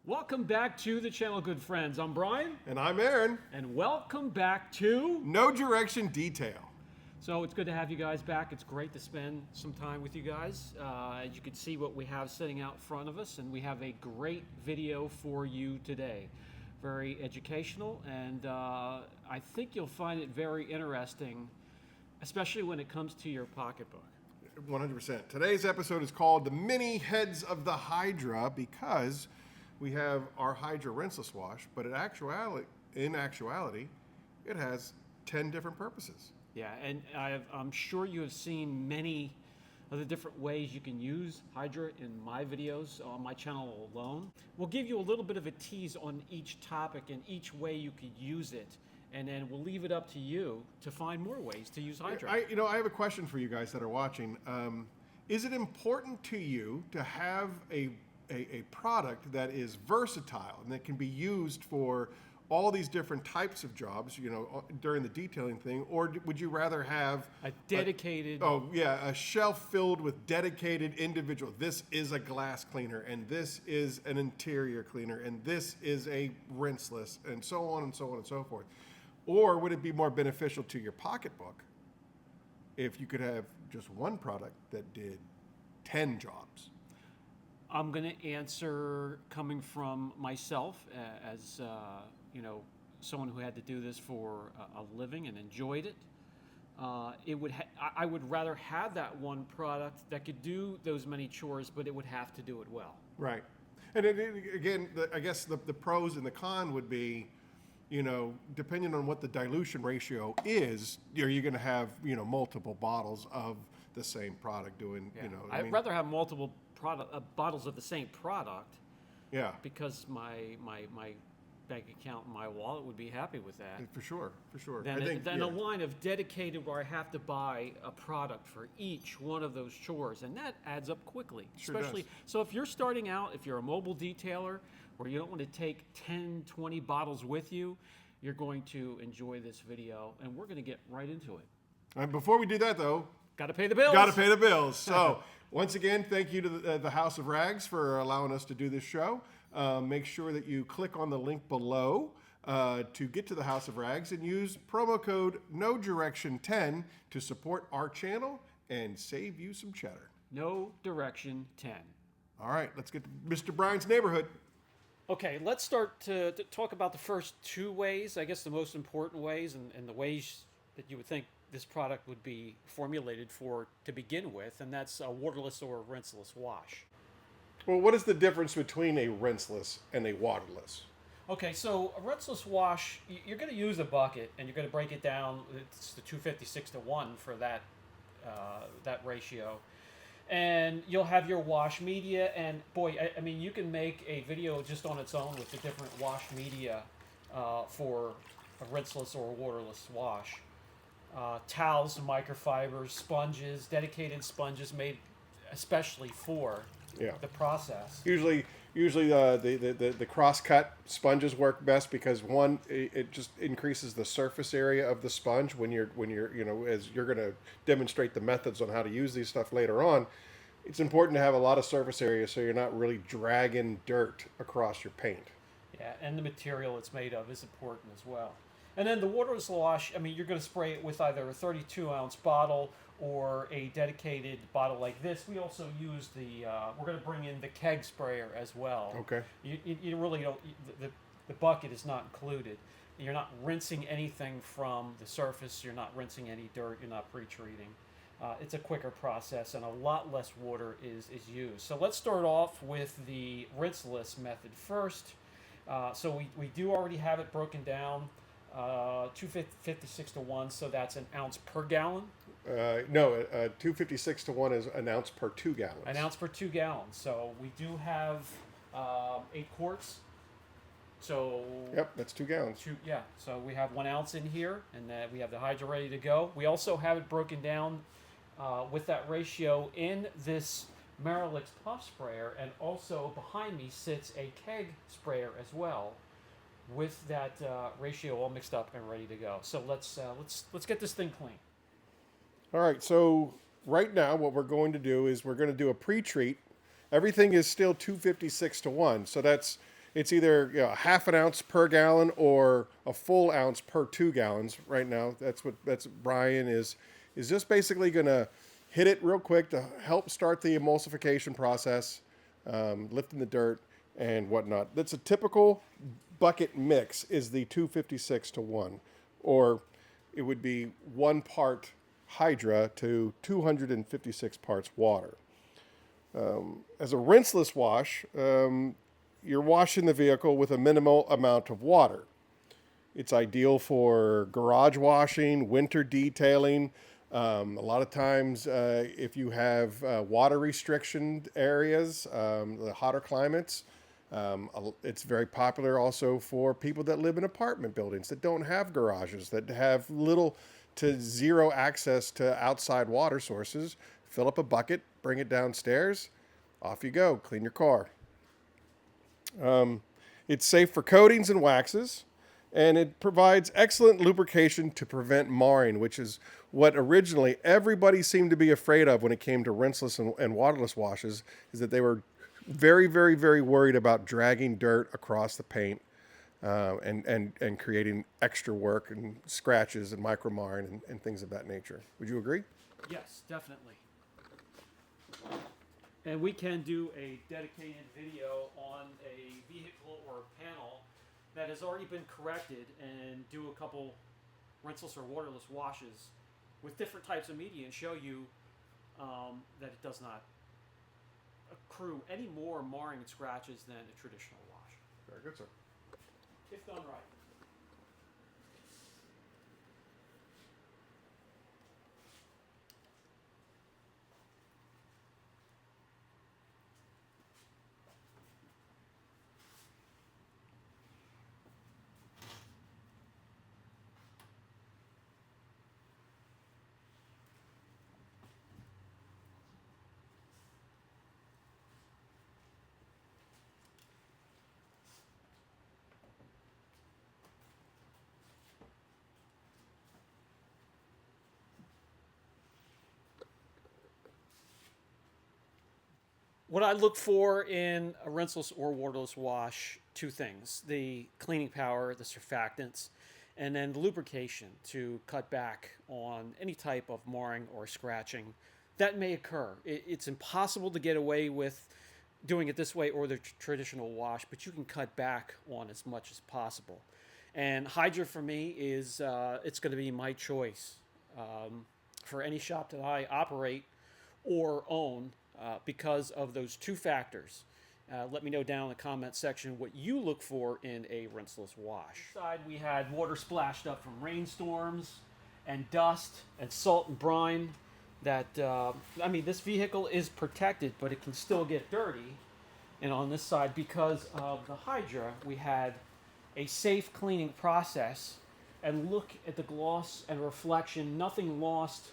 Welcome back to the channel, good friends. I'm Brian. And I'm Aaron. And welcome back to No Direction Detail. So it's good to have you guys back. It's great to spend some time with you guys. As you can see what we have sitting out in front of us, and we have a great video for you today. Very educational, and I think you'll find it very interesting, especially when it comes to your pocketbook. 100%. Today's episode is called The Many Heads of the Hydra because we have our Hydra Rinseless Wash, but in actuality, it has 10 different purposes. Yeah, and I'm sure you have seen many of the different ways you can use Hydra in my videos on my channel alone. We'll give you a little bit of a tease on each topic and each way you could use it, and then we'll leave it up to you to find more ways to use Hydra. I have a question for you guys that are watching. Is it important to you to have a product that is versatile and that can be used for all these different types of jobs, during the detailing thing, or would you rather have a dedicated... a shelf filled with dedicated individual, this is a glass cleaner, and this is an interior cleaner, and this is a rinseless, and so on and so on and so forth? Or would it be more beneficial to your pocketbook if you could have just one product that did 10 jobs? I'm going to answer coming from myself as someone who had to do this for a living and enjoyed it. I would rather have that one product that could do those many chores, but it would have to do it well. Right. And again, I guess the pros and the con would be, depending on what the dilution ratio is, you're going to have, multiple bottles of the same product doing, Yeah. I'd rather have multiple bottles of the same product. Yeah. Because my bank account and my wallet would be happy with that. For sure. Then a line of dedicated where I have to buy a product for each one of those chores, and that adds up quickly. Sure Especially, does. so if you're starting out, if you're a mobile detailer, where you don't want to take 10, 20 bottles with you, you're going to enjoy this video, and we're going to get right into it. And before we do that, though, Got to pay the bills. got to pay the bills. So once again, thank you to the House of Rags for allowing us to do this show. Make sure that you click on the link below to get to the House of Rags and use promo code NODIRECTION10 to support our channel and save you some cheddar. No Direction 10. All right, let's get to Mr. Brian's neighborhood. Okay, let's start to talk about the first two ways, I guess the most important ways, and the ways that you would think this product would be formulated for to begin with, and that's a waterless or rinseless wash. Well, what is the difference between a rinseless and a waterless? Okay, so a rinseless wash, you're going to use a bucket, and you're going to break it down. It's the 256-to-1 for that ratio. And you'll have your wash media, and boy, I mean, you can make a video just on its own with the different wash media for a rinseless or a waterless wash. Towels, microfibers, sponges, dedicated sponges made especially for the process. Usually the cross-cut sponges work best because one, it just increases the surface area of the sponge when you're as you're going to demonstrate the methods on how to use these stuff later on. It's important to have a lot of surface area so you're not really dragging dirt across your paint. Yeah, and the material it's made of is important as well. And then the waterless wash, I mean, you're going to spray it with either a 32-ounce bottle or a dedicated bottle like this. We also use we're going to bring in the keg sprayer as well. Okay. You really don't, the bucket is not included. You're not rinsing anything from the surface. You're not rinsing any dirt. You're not pre-treating. It's a quicker process, and a lot less water is used. So let's start off with the rinseless method first. So we do already have it broken down. 256-to-1, so that's an ounce per gallon. 256-to-1 is an ounce per 2 gallons. An ounce per 2 gallons. So we do have 8 quarts. So yep, that's 2 gallons. So we have 1 ounce in here, and we have the Hydra ready to go. We also have it broken down with that ratio in this Marylix puff sprayer, and also behind me sits a keg sprayer as well, with that ratio all mixed up and ready to go. So let's get this thing clean. All right, so right now what we're going to do is we're going to do a pre-treat. Everything is still 256-to-1, so that's It's either a half an ounce per gallon or a full ounce per 2 gallons. Right now, that's Brian is just basically going to hit it real quick to help start the emulsification process, lifting the dirt and whatnot. That's a typical bucket mix is the 256 to 1, or it would be 1 part Hydra to 256 parts water. As a rinseless wash, you're washing the vehicle with a minimal amount of water. It's ideal for garage washing, winter detailing. A lot of times, if you have water restriction areas, the hotter climates, it's very popular also for people that live in apartment buildings that don't have garages, that have little to zero access to outside water sources. Fill up a bucket, bring it downstairs, off you go, clean your car. It's safe for coatings and waxes, and it provides excellent lubrication to prevent marring, which is what originally everybody seemed to be afraid of when it came to rinseless and waterless washes, is that they were very, very, very worried about dragging dirt across the paint and creating extra work and scratches and micro marring and things of that nature. Would you agree? Yes, definitely. And we can do a dedicated video on a vehicle or a panel that has already been corrected and do a couple rinseless or waterless washes with different types of media and show you that it does not accrue any more marring and scratches than a traditional wash. Very good, sir. If done right. What I look for in a rinseless or waterless wash, 2 things: the cleaning power, the surfactants, and then the lubrication to cut back on any type of marring or scratching that may occur. It's impossible to get away with doing it this way or the traditional wash, but you can cut back on as much as possible. And Hydra for me is it's going to be my choice for any shop that I operate or own. Because of those 2 factors. Let me know down in the comment section what you look for in a rinseless wash. Inside we had water splashed up from rainstorms and dust and salt and brine. That this vehicle is protected, but it can still get dirty. And on this side, because of the Hydra, we had a safe cleaning process. And look at the gloss and reflection, nothing lost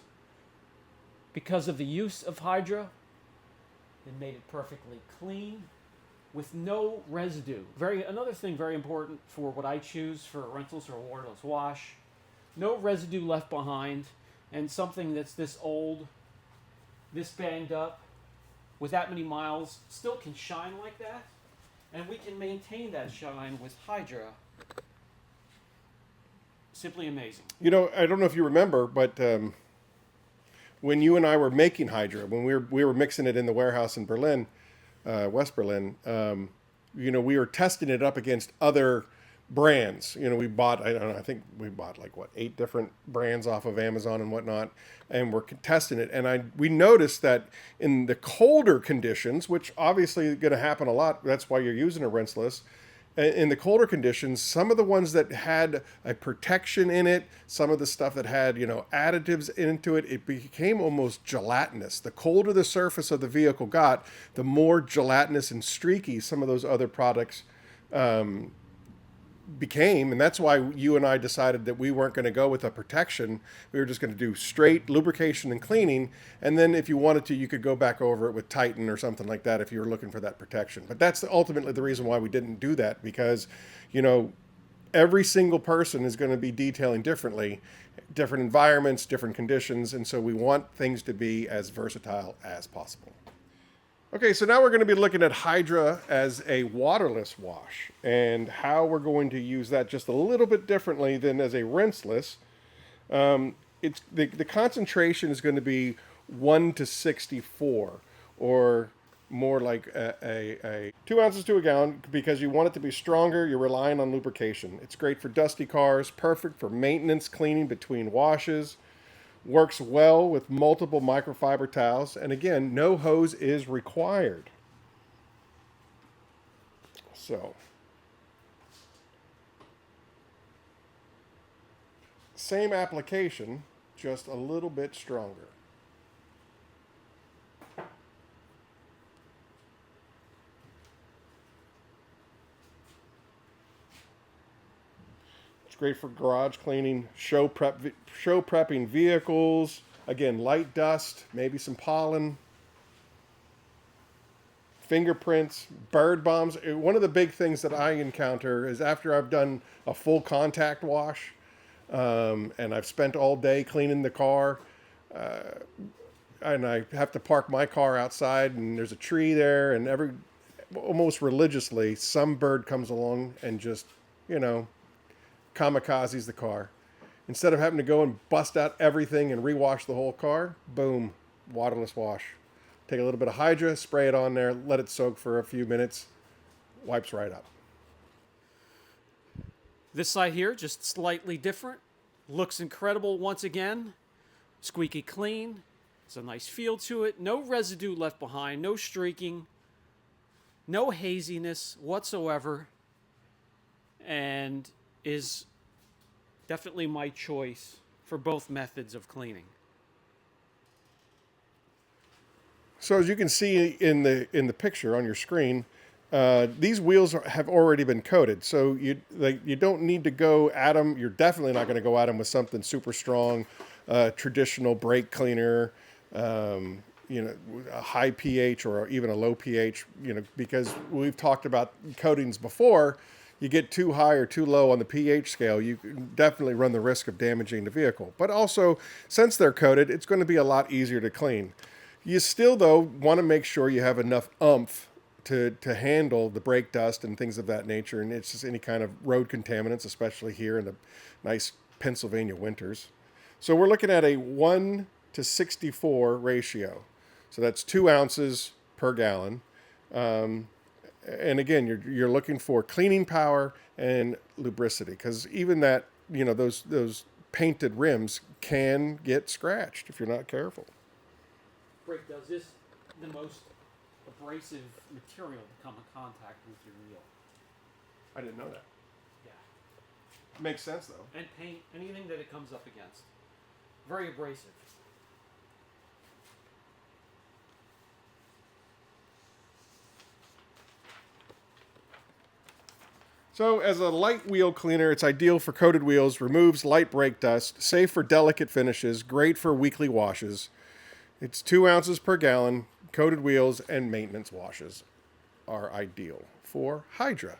because of the use of Hydra. It made it perfectly clean with no residue. Another thing very important for what I choose for a rinseless or a waterless wash: no residue left behind, and something that's this old, this banged up, with that many miles, still can shine like that, and we can maintain that shine with Hydra. Simply amazing. You know, I don't know if you remember, but when you and I were making Hydra, when we were mixing it in the warehouse in Berlin, West Berlin, we were testing it up against other brands. We bought, I think we bought 8 different brands off of Amazon and whatnot, and we're testing it. And we noticed that in the colder conditions, which obviously is going to happen a lot, that's why you're using a rinseless. In the colder conditions, some of the ones that had a protection in it, some of the stuff that had, additives into it, it became almost gelatinous. The colder the surface of the vehicle got, the more gelatinous and streaky some of those other products became. And that's why you and I decided that we weren't going to go with a protection. We were just going to do straight lubrication and cleaning. And then if you wanted to, you could go back over it with Titan or something like that if you were looking for that protection. But that's ultimately the reason why we didn't do that, because, every single person is going to be detailing differently, different environments, different conditions. And so we want things to be as versatile as possible. Okay, so now we're going to be looking at Hydra as a waterless wash and how we're going to use that just a little bit differently than as a rinseless. It's the concentration is going to be 1 to 64, or more like a 2 ounces to a gallon, because you want it to be stronger. You're relying on lubrication. It's great for dusty cars, perfect for maintenance cleaning between washes. Works well with multiple microfiber towels, and again, no hose is required. So, same application, just a little bit stronger. It's great for garage cleaning, show prepping vehicles. Again, light dust, maybe some pollen, fingerprints, bird bombs. One of the big things that I encounter is after I've done a full contact wash, and I've spent all day cleaning the car, and I have to park my car outside, and there's a tree there, and almost religiously, some bird comes along and just, kamikazes the car. Instead of having to go and bust out everything and rewash the whole car, boom, waterless wash. Take a little bit of Hydra, spray it on there, let it soak for a few minutes, wipes right up. This side here, just slightly different. Looks incredible once again. Squeaky clean. It's a nice feel to it. No residue left behind, no streaking, no haziness whatsoever, and is definitely my choice for both methods of cleaning. So as you can see in the picture on your screen, these wheels have already been coated. So you don't need to go at them. You're definitely not going to go at them with something super strong, traditional brake cleaner, a high pH or even a low pH, because we've talked about coatings before. You get too high or too low on the pH scale, you definitely run the risk of damaging the vehicle. But also, since they're coated, it's going to be a lot easier to clean. You still, though, want to make sure you have enough oomph to handle the brake dust and things of that nature, and it's just any kind of road contaminants, especially here in the nice Pennsylvania winters. So we're looking at a 1 to 64 ratio. So that's 2 ounces per gallon. And again, you're looking for cleaning power and lubricity, because even that, those painted rims can get scratched if you're not careful. Brake does this the most abrasive material to come in contact with your wheel. I didn't know that. Yeah. Makes sense, though. And paint, anything that it comes up against. Very abrasive. So as a light wheel cleaner, it's ideal for coated wheels, removes light brake dust, safe for delicate finishes, great for weekly washes. It's 2 ounces per gallon. Coated wheels and maintenance washes are ideal for Hydra.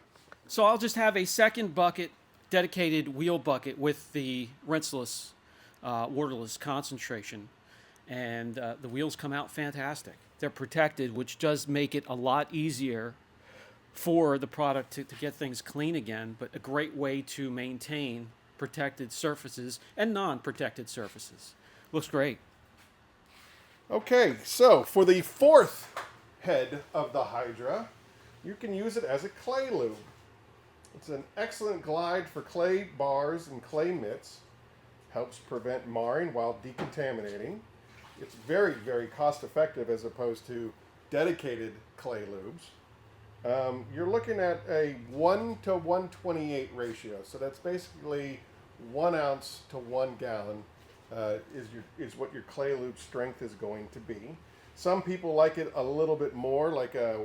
So I'll just have a second bucket, dedicated wheel bucket with the rinseless, waterless concentration. And the wheels come out fantastic. They're protected, which does make it a lot easier for the product to get things clean again, but a great way to maintain protected surfaces and non-protected surfaces. Looks great. Okay, so for the fourth head of the Hydra, you can use it as a clay lube. It's an excellent glide for clay bars and clay mitts. Helps prevent marring while decontaminating. It's very, very cost effective as opposed to dedicated clay lubes. You're looking at a 1 to 128 ratio. So that's basically 1 ounce to 1 gallon is what your clay lube strength is going to be. Some people like it a little bit more, like a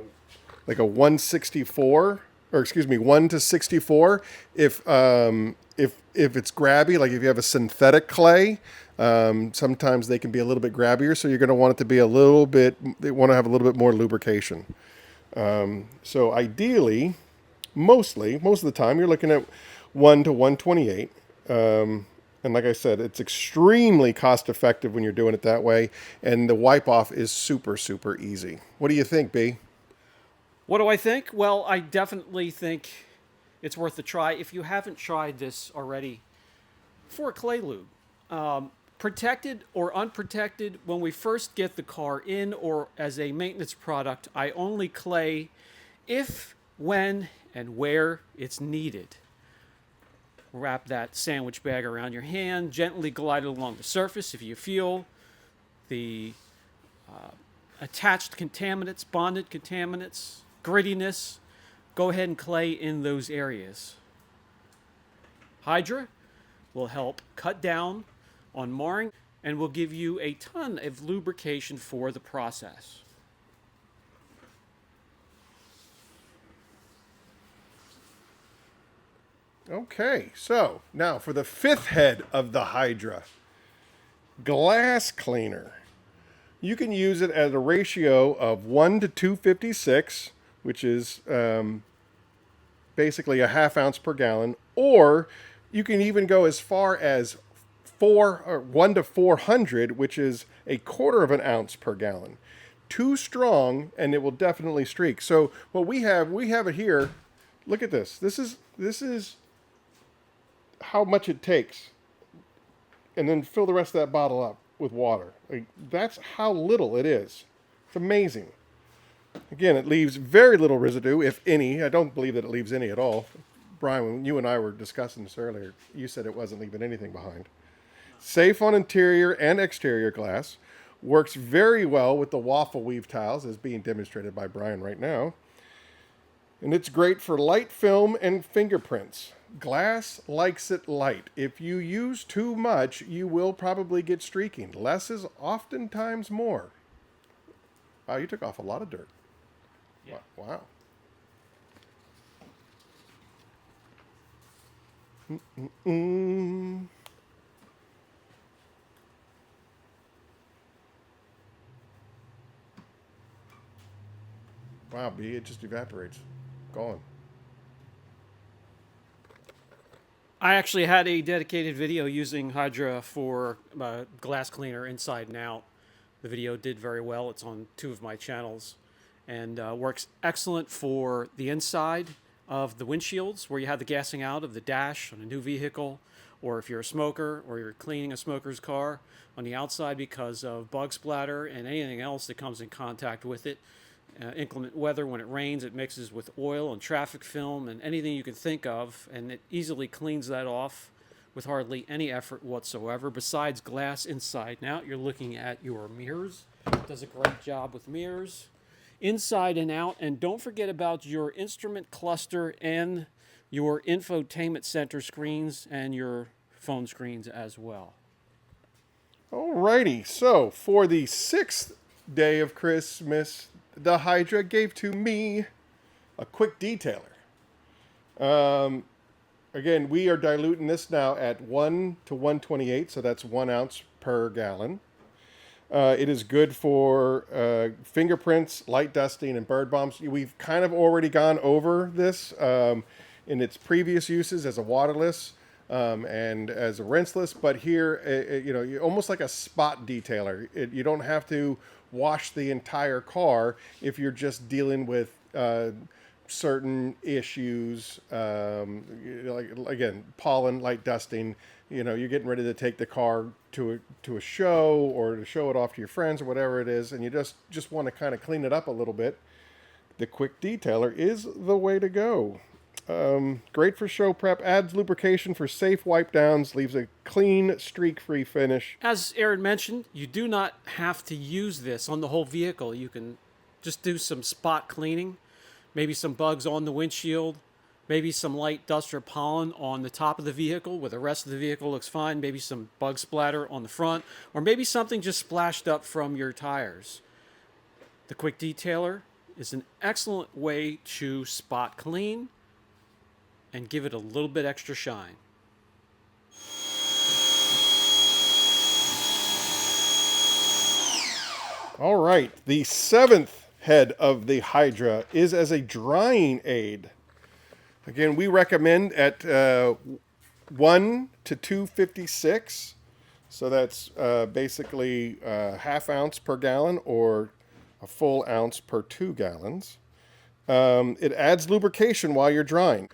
164, or excuse me, 1 to 64. If it's grabby, like if you have a synthetic clay, sometimes they can be a little bit grabbier. So you're going to want it to be they want to have a little bit more lubrication. So ideally, most of the time, you're looking at 1 to 128. And like I said, it's extremely cost effective when you're doing it that way. And the wipe off is super, super easy. What do you think, B? What do I think? Well, I definitely think it's worth a try. If you haven't tried this already, for clay lube, protected or unprotected, when we first get the car in or as a maintenance product, I only clay if, when, and where it's needed. Wrap that sandwich bag around your hand, gently glide it along the surface. If you feel the attached contaminants, bonded contaminants, grittiness, go ahead and clay in those areas. Hydra will help cut down on marring and will give you a ton of lubrication for the process. Okay, so now for the 5th head of the Hydra, glass cleaner. You can use it at a ratio of 1 to 256, which is basically a ½ ounce per gallon, or you can even go as far as 1 to 400, which is a ¼ ounce per gallon. Too strong, and it will definitely streak. So what we have it here. Look at this. This is how much it takes, and then fill the rest of that bottle up with water. Like, that's how little it is. It's amazing. Again, it leaves very little residue, if any. I don't believe that it leaves any at all. Brian, when you and I were discussing this earlier, you said it wasn't leaving anything behind. Safe on interior and exterior glass. Works very well with the waffle weave tiles, as being demonstrated by Brian right now. And it's great for light film and fingerprints. Glass likes it light. If you use too much, you will probably get streaking. Less is oftentimes more. Wow, you took off a lot of dirt. Yeah. Wow. Wow, B, it just evaporates. Gone. I actually had a dedicated video using Hydra for glass cleaner inside and out. The video did very well. It's on 2 of my channels and works excellent for the inside of the windshields where you have the gassing out of the dash on a new vehicle, or if you're a smoker or you're cleaning a smoker's car on the outside because of bug splatter and anything else that comes in contact with it. Inclement weather, when it rains, it mixes with oil and traffic film and anything you can think of, and it easily cleans that off with hardly any effort whatsoever. Besides glass inside and out, you're looking at your mirrors. It does a great job with mirrors inside and out. And don't forget about your instrument cluster and your infotainment center screens and your phone screens as well. Alrighty, so for the 6th day of Christmas, the Hydra gave to me a quick detailer. Again, we are diluting this now at 1 to 128, so that's 1 ounce per gallon. It is good for fingerprints, light dusting, and bird bombs. We've kind of already gone over this in its previous uses as a waterless and as a rinseless, but here, you know, almost like a spot detailer. You don't have to wash the entire car if you're just dealing with certain issues, like, again, pollen, light dusting. You know, you're getting ready to take the car to a show or to show it off to your friends or whatever it is, and you just want to kind of clean it up a little bit. The quick detailer is the way to go. Great for show prep, adds lubrication for safe wipe downs, leaves a clean, streak-free finish. As Aaron mentioned, you do not have to use this on the whole vehicle. You can just do some spot cleaning, maybe some bugs on the windshield, maybe some light dust or pollen on the top of the vehicle where the rest of the vehicle looks fine, maybe some bug splatter on the front, or maybe something just splashed up from your tires. The quick detailer is an excellent way to spot clean and give it a little bit extra shine. All right, the 7th head of the Hydra is as a drying aid. Again, we recommend at 1 to 256. So that's basically half ounce per gallon or a full ounce per 2 gallons. It adds lubrication while you're drying.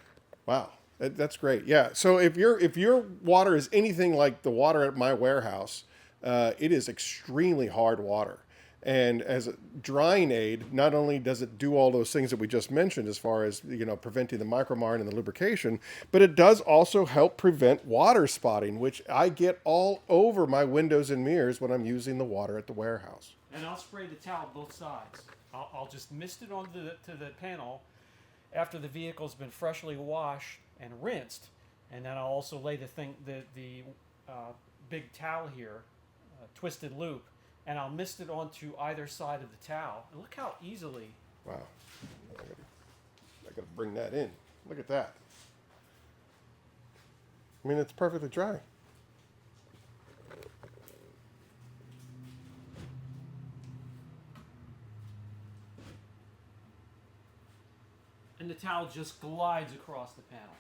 Wow, that's great. Yeah. So if your water is anything like the water at my warehouse, it is extremely hard water. And as a drying aid, not only does it do all those things that we just mentioned as far as, preventing the micromarine and the lubrication, but it does also help prevent water spotting, which I get all over my windows and mirrors when I'm using the water at the warehouse. And I'll spray the towel both sides. I'll just mist it onto the panel after the vehicle's been freshly washed and rinsed, and then I'll also lay the big towel here, twisted loop, and I'll mist it onto either side of the towel. And look how easily. Wow. I gotta bring that in. Look at that. I mean, it's perfectly dry. And the towel just glides across the panel.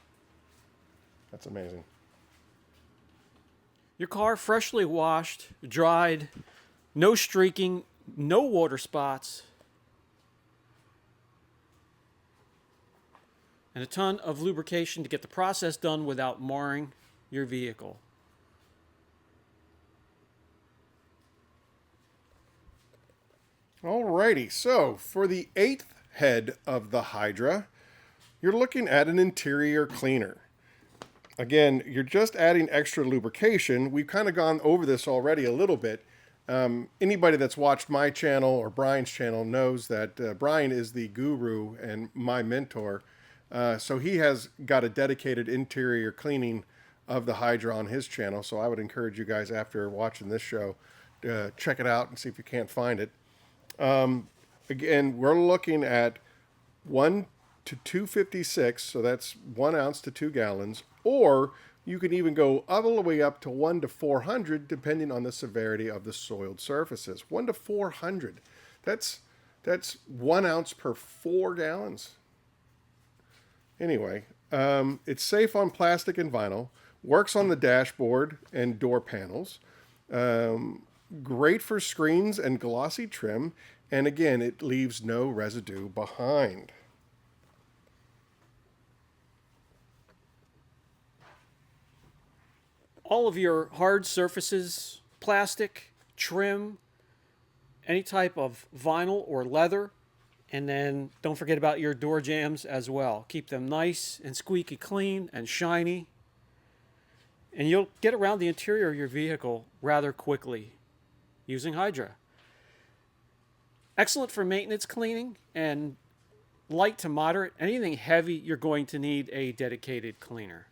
That's amazing. Your car freshly washed, dried, no streaking, no water spots, and a ton of lubrication to get the process done without marring your vehicle. Alrighty, so for the 8th head of the Hydra, you're looking at an interior cleaner. Again, you're just adding extra lubrication. We've kind of gone over this already a little bit. Anybody that's watched my channel or Brian's channel knows that Brian is the guru and my mentor. So he has got a dedicated interior cleaning of the Hydra on his channel. So I would encourage you guys, after watching this show, check it out and see if you can't find it. Again, we're looking at 1 to 256, so that's 1 ounce to 2 gallons, or you can even go all the way up to 1 to 400, depending on the severity of the soiled surfaces. 1 to 400. That's 1 ounce per 4 gallons. Anyway, it's safe on plastic and vinyl, works on the dashboard and door panels, great for screens and glossy trim, and again, it leaves no residue behind. All of your hard surfaces, plastic, trim, any type of vinyl or leather, and then don't forget about your door jambs as well. Keep them nice and squeaky clean and shiny, and you'll get around the interior of your vehicle rather quickly using Hydra. Excellent for maintenance cleaning and light to moderate. Anything heavy, you're going to need a dedicated cleaner.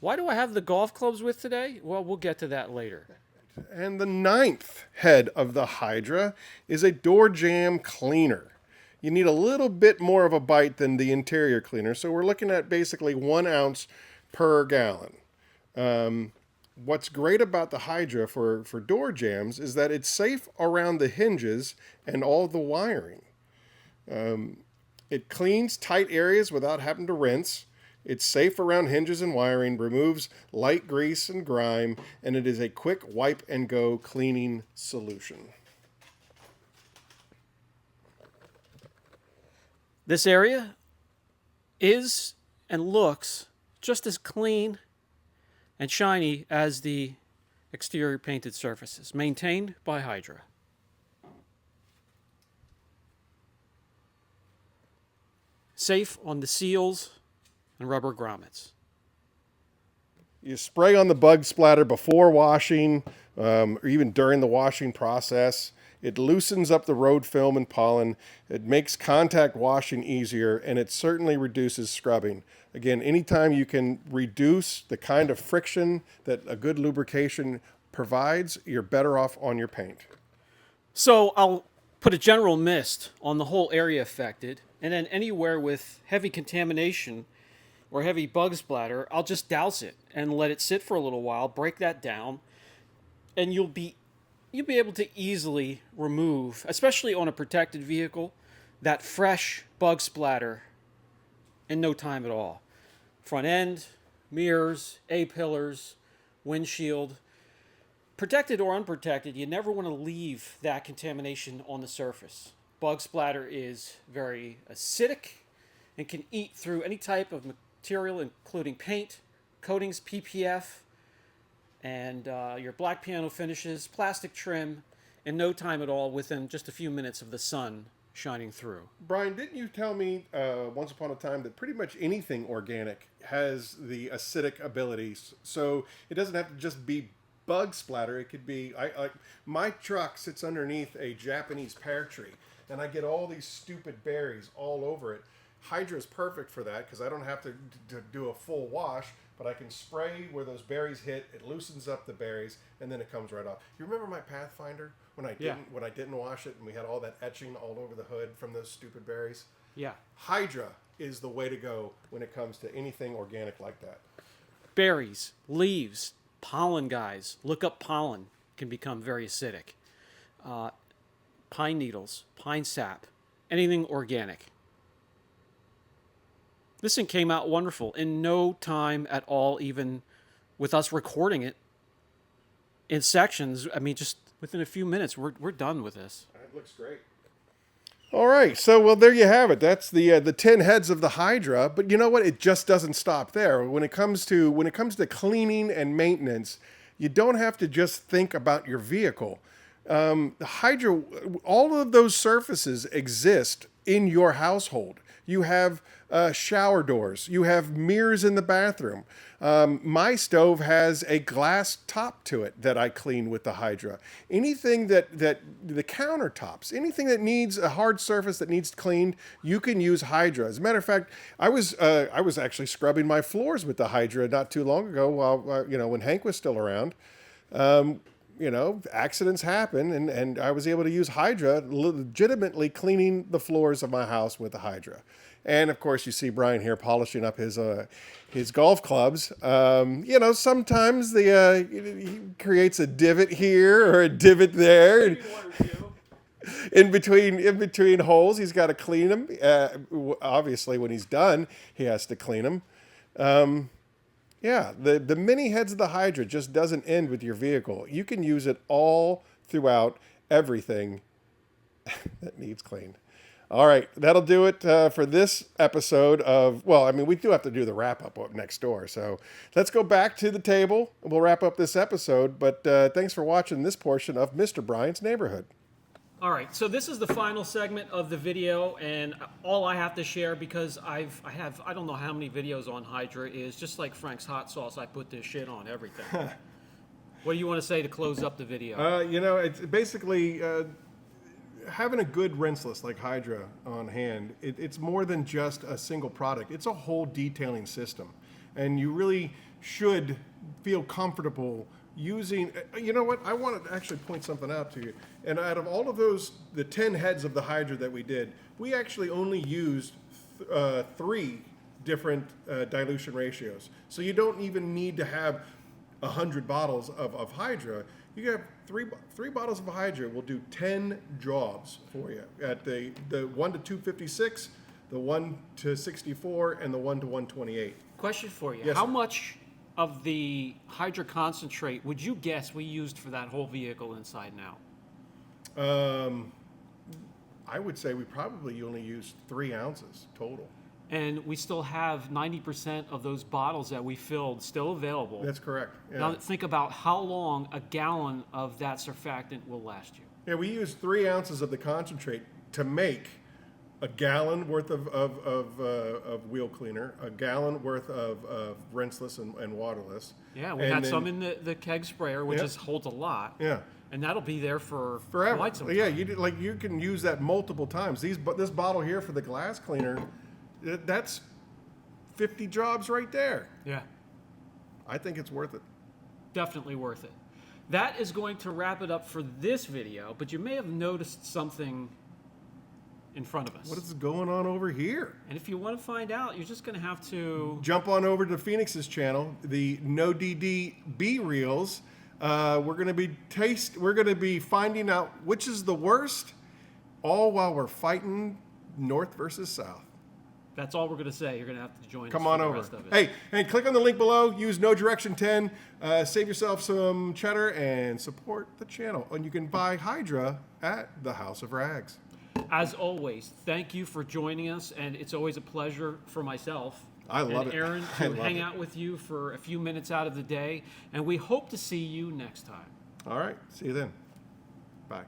Why do I have the golf clubs with today? Well, we'll get to that later. And the 9th head of the Hydra is a door jamb cleaner. You need a little bit more of a bite than the interior cleaner, so we're looking at basically 1 ounce per gallon. What's great about the Hydra for door jambs is that it's safe around the hinges and all the wiring. It cleans tight areas without having to rinse. It's safe around hinges and wiring, removes light grease and grime, and it is a quick wipe and go cleaning solution. This area is and looks just as clean and shiny as the exterior painted surfaces, maintained by Hydra. Safe on the seals and rubber grommets. You spray on the bug splatter before washing, or even during the washing process. It loosens up the road film and pollen. It makes contact washing easier, and it certainly reduces scrubbing. Again, anytime you can reduce the kind of friction that a good lubrication provides, you're better off on your paint. So I'll put a general mist on the whole area affected, and then anywhere with heavy contamination or heavy bug splatter, I'll just douse it and let it sit for a little while, break that down, and you'll be able to easily remove, especially on a protected vehicle, that fresh bug splatter in no time at all. Front end, mirrors, A-pillars, windshield. Protected or unprotected, you never want to leave that contamination on the surface. Bug splatter is very acidic and can eat through any type of material, including paint, coatings, PPF, and your black piano finishes, plastic trim, in no time at all, within just a few minutes of the sun shining through. Brian, didn't you tell me once upon a time that pretty much anything organic has the acidic abilities? So it doesn't have to just be bug splatter. It could be, my truck sits underneath a Japanese pear tree, and I get all these stupid berries all over it. Hydra is perfect for that because I don't have to do a full wash, but I can spray where those berries hit. It loosens up the berries, and then it comes right off. You remember my Pathfinder when I didn't wash it, and we had all that etching all over the hood from those stupid berries? Yeah. Hydra is the way to go when it comes to anything organic like that. Berries, leaves, pollen, guys. Look up pollen. Can become very acidic. Pine needles, pine sap, anything organic. This thing came out wonderful in no time at all, even with us recording it in sections. I mean, just within a few minutes, we're done with this. It looks great. All right, so well, there you have it. That's the 10 heads of the Hydra. But you know what? It just doesn't stop there. When it comes to cleaning and maintenance, you don't have to just think about your vehicle. The Hydra, all of those surfaces exist in your household. You have shower doors. You have mirrors in the bathroom. My stove has a glass top to it that I clean with the Hydra. Anything that the countertops, anything that needs a hard surface that needs cleaned, you can use Hydra. As a matter of fact, I was actually scrubbing my floors with the Hydra not too long ago while when Hank was still around. Accidents happen, and I was able to use Hydra, legitimately cleaning the floors of my house with the Hydra. And of course, you see Brian here polishing up his golf clubs. Sometimes he creates a divot here or a divot there. In between holes, he's got to clean them. Obviously, when he's done, he has to clean them. Yeah, the Many Heads of the Hydra just doesn't end with your vehicle. You can use it all throughout everything that needs cleaned. All right, that'll do it for this episode of, we do have to do the wrap-up next door. So let's go back to the table. We'll wrap up this episode. But thanks for watching this portion of Mr. Brian's Neighborhood. All right, so this is the final segment of the video, and all I have to share, because I don't know how many videos on Hydra, is just like Frank's hot sauce, I put this shit on everything. What do you want to say to close up the video? It's basically having a good rinseless like Hydra on hand. It's more than just a single product. It's a whole detailing system, and you really should feel comfortable using. You know what? I want to actually point something out to you. And out of all of those, the 10 heads of the Hydra that we did, we actually only used 3 different dilution ratios. So you don't even need to have 100 bottles of Hydra. You have three bottles of Hydra will do 10 jobs for you at the 1 to 256, the 1 to 64, and the 1 to 128. Question for you. Yes, How sir. much of the Hydra concentrate would you guess we used for that whole vehicle inside and out? I would say we probably only used 3 ounces total. And we still have 90% of those bottles that we filled still available. That's correct. Yeah. Now think about how long a gallon of that surfactant will last you. Yeah, we used 3 ounces of the concentrate to make a gallon worth of wheel cleaner, a gallon worth of rinseless and waterless. Yeah, we had some in the keg sprayer, which holds a lot. Yeah. And that'll be there for Forever. quite some time. Yeah, you can use that multiple times. This bottle here for the glass cleaner, that's 50 jobs right there. Yeah. I think it's worth it. Definitely worth it. That is going to wrap it up for this video, but you may have noticed something in front of us. What is going on over here? And if you want to find out, you're just going to have to jump on over to Phoenix's channel, the No DD B Reels. We're going to be finding out which is the worst, all while we're fighting North versus South. That's all we're going to say. You're going to have to join Come us on for the over. rest of it. Hey, and click on the link below. Use No Direction 10. Save yourself some cheddar and support the channel. And you can buy Hydra at the House of Rags. As always, thank you for joining us, and it's always a pleasure for myself I love and it. Aaron I to love hang it. out with you for a few minutes out of the day, and we hope to see you next time. All right. See you then. Bye.